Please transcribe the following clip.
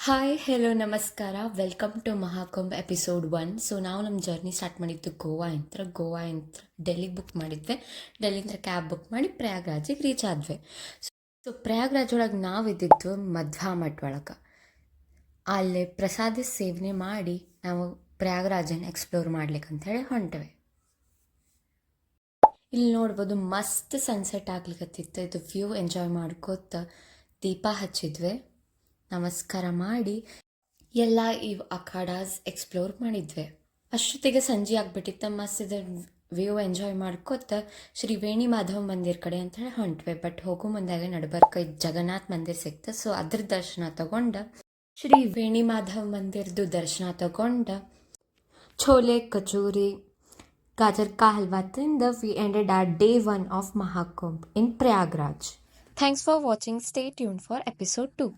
Hi hello ನಮಸ್ಕಾರ welcome to ಮಹಾಕುಂಭ್ episode 1. So ನಾವು ನಮ್ಮ ಜರ್ನಿ ಸ್ಟಾರ್ಟ್ ಮಾಡಿದ್ದು ಗೋವಾ ಇಂತ್ರ ಡೆಲ್ಲಿಗೆ ಬುಕ್ ಮಾಡಿದ್ವಿ. ಡೆಲ್ಲಿಂದ ಕ್ಯಾಬ್ ಬುಕ್ ಮಾಡಿ ಪ್ರಯಾಗ್ರಾಜಿಗೆ ರೀಚ್ ಆದ್ವಿ. ಸೊ ಪ್ರಯಾಗ್ರಾಜ್ ಒಳಗೆ ನಾವು ಇದ್ದಿದ್ದು ಮಧ್ವಾ ಮಠ್ ಒಳಗೆ. ಅಲ್ಲೇ ಪ್ರಸಾದ ಸೇವನೆ ಮಾಡಿ ನಾವು ಪ್ರಯಾಗ್ರಾಜನ್ನು ಎಕ್ಸ್ಪ್ಲೋರ್ ಮಾಡ್ಲಿಕ್ಕೆ ಅಂತೇಳಿ ಹೊಂಟವೆ. ಇಲ್ಲಿ ನೋಡ್ಬೋದು ಮಸ್ತ್ ಸನ್ಸೆಟ್ ಆಗ್ಲಿಕ್ಕತ್ತಿತ್ತು. ಇದು ವ್ಯೂ ಎಂಜಾಯ್ ಮಾಡ್ಕೋತ ದೀಪ ಹಚ್ಚಿದ್ವಿ, ನಮಸ್ಕಾರ ಮಾಡಿ ಎಲ್ಲ ಇವು ಅಖಾಡಾಸ್ ಎಕ್ಸ್ಪ್ಲೋರ್ ಮಾಡಿದ್ವಿ. ಅಷ್ಟೊತ್ತಿಗೆ ಸಂಜೆ ಆಗ್ಬಿಟ್ಟಿತ್ತು. ಮಸ್ತ್ ಇದು ವ್ಯೂ ಎಂಜಾಯ್ ಮಾಡ್ಕೋತ ಶ್ರೀ ವೇಣಿ ಮಾಧವ ಮಂದಿರ ಕಡೆ ಅಂತೇಳಿ ಹೊಂಟ್ವಿ. ಬಟ್ ಹೋಗೋ ಮುಂದಾಗೆ ನಡ್ಬರ್ಕ ಜಗನ್ನಾಥ್ ಮಂದಿರ ಸಿಕ್ತು. ಸೊ ಅದ್ರ ದರ್ಶನ ತಗೊಂಡ ಶ್ರೀ ವೇಣಿ ಮಾಧವ ಮಂದಿರದ್ದು ದರ್ಶನ ತಗೊಂಡ ಛೋಲೆ ಕಚೋರಿ गाजर का हलवा तिंದ we ended our day 1 of Mahakumbh in Prayagraj. Thanks for watching. Stay tuned for episode 2.